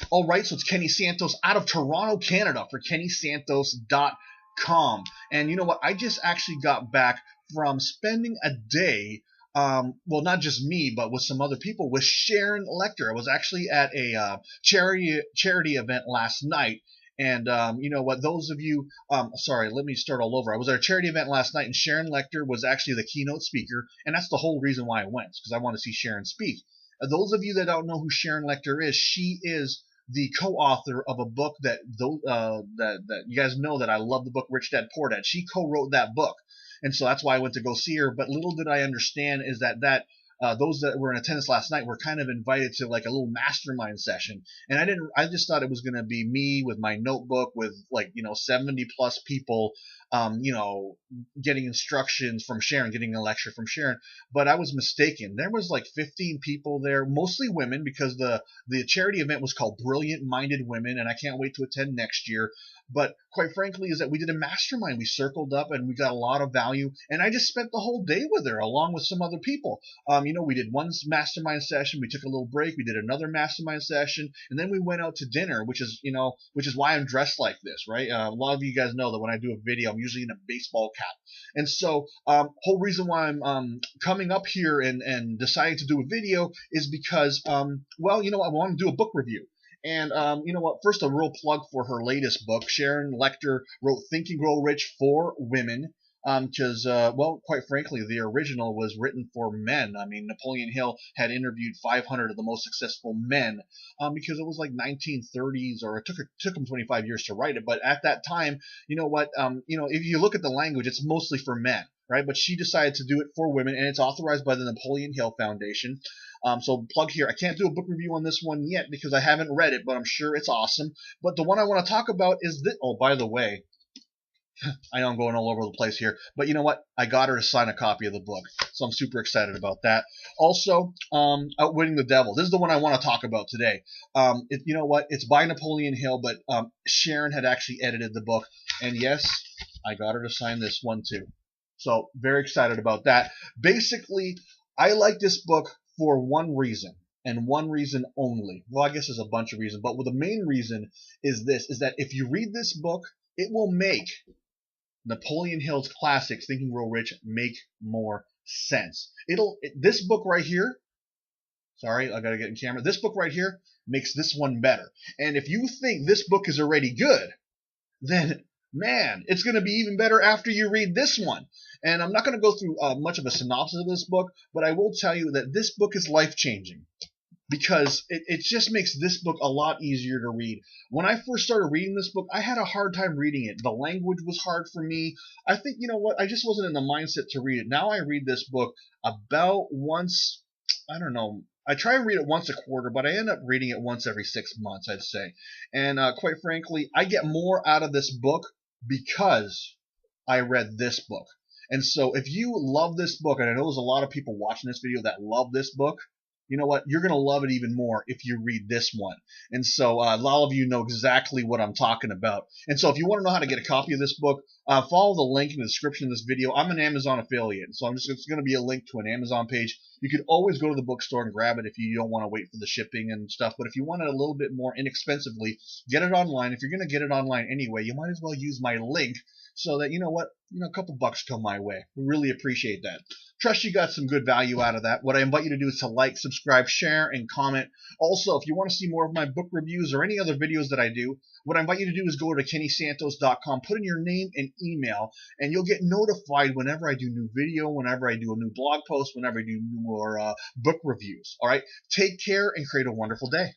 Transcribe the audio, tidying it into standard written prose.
All right, so it's Kenny Santos out of Toronto, Canada for KennySantos.com. And you know what? I just actually got back from spending a day, well, not just me, but with some other people, with Sharon Lechter. I was actually at a charity event last night. And you know what? Those of you, sorry, let me start all over. I was at a charity event last night, and Sharon Lechter was actually the keynote speaker, and that's the whole reason why I went, because I want to see Sharon speak. Those of you that don't know who Sharon Lechter is, she is the co-author of a book that you guys know that I love the book Rich Dad Poor Dad. She co-wrote that book, and so that's why I went to go see her. But little did I understand is that those that were in attendance last night were kind of invited to like a little mastermind session, and I just thought it was going to be me with my notebook with 70 plus people, getting instructions from Sharon, getting a lecture from Sharon. But I was mistaken. There was like 15 people there, mostly women, because the charity event was called Brilliant Minded Women, and I can't wait to attend next year. But quite frankly, is that we did a mastermind. We circled up and we got a lot of value, and I just spent the whole day with her along with some other people. We did one mastermind session, we took a little break, we did another mastermind session, and then we went out to dinner, which is why I'm dressed like this, right? A lot of you guys know that when I do a video, I'm usually in a baseball cap. And so, whole reason why I'm coming up here and deciding to do a video is because, I want to do a book review. And you know what? First, a real plug for her latest book. Sharon Lechter wrote Think and Grow Rich for Women. Because, quite frankly, the original was written for men. I mean, Napoleon Hill had interviewed 500 of the most successful men, because it was like 1930s, or it took him 25 years to write it. But at that time, you know what? If you look at the language, it's mostly for men, right? But she decided to do it for women, and it's authorized by the Napoleon Hill Foundation. So plug here. I can't do a book review on this one yet because I haven't read it, but I'm sure it's awesome. But the one I want to talk about is this. Oh, by the way, I know I'm going all over the place here, but you know what? I got her to sign a copy of the book, so I'm super excited about that. Also, Outwitting the Devil. This is the one I want to talk about today. You know what? It's by Napoleon Hill, but Sharon had actually edited the book, and yes, I got her to sign this one too. So very excited about that. Basically, I like this book for one reason, and one reason only. Well, I guess there's a bunch of reasons, but the main reason is that if you read this book, it will make Napoleon Hill's classics, Think and Grow Rich, make more sense. This book right here, sorry, I gotta get in camera. This book right here makes this one better. And if you think this book is already good, then man, it's gonna be even better after you read this one. And I'm not gonna go through much of a synopsis of this book, but I will tell you that this book is life-changing, because it just makes this book a lot easier to read. When I first started reading this book, I had a hard time reading it. The language was hard for me. I think, you know what, I just wasn't in the mindset to read it. Now I read this book about once, I don't know, I try and read it once a quarter, but I end up reading it once every 6 months, I'd say. And quite frankly, I get more out of this book because I read this book. And so if you love this book, and I know there's a lot of people watching this video that love this book, you know what? You're going to love it even more if you read this one. And so a lot of you know exactly what I'm talking about. And so if you want to know how to get a copy of this book, follow the link in the description of this video. I'm an Amazon affiliate, so it's going to be a link to an Amazon page. You could always go to the bookstore and grab it if you don't want to wait for the shipping and stuff. But if you want it a little bit more inexpensively, get it online. If you're going to get it online anyway, you might as well use my link, so that, you know what, a couple bucks come my way. We really appreciate that. Trust you got some good value out of that. What I invite you to do is to like, subscribe, share, and comment. Also, if you want to see more of my book reviews or any other videos that I do, what I invite you to do is go to KennySantos.com, put in your name and email, and you'll get notified whenever I do new video, whenever I do a new blog post, whenever I do more book reviews. All right? Take care and create a wonderful day.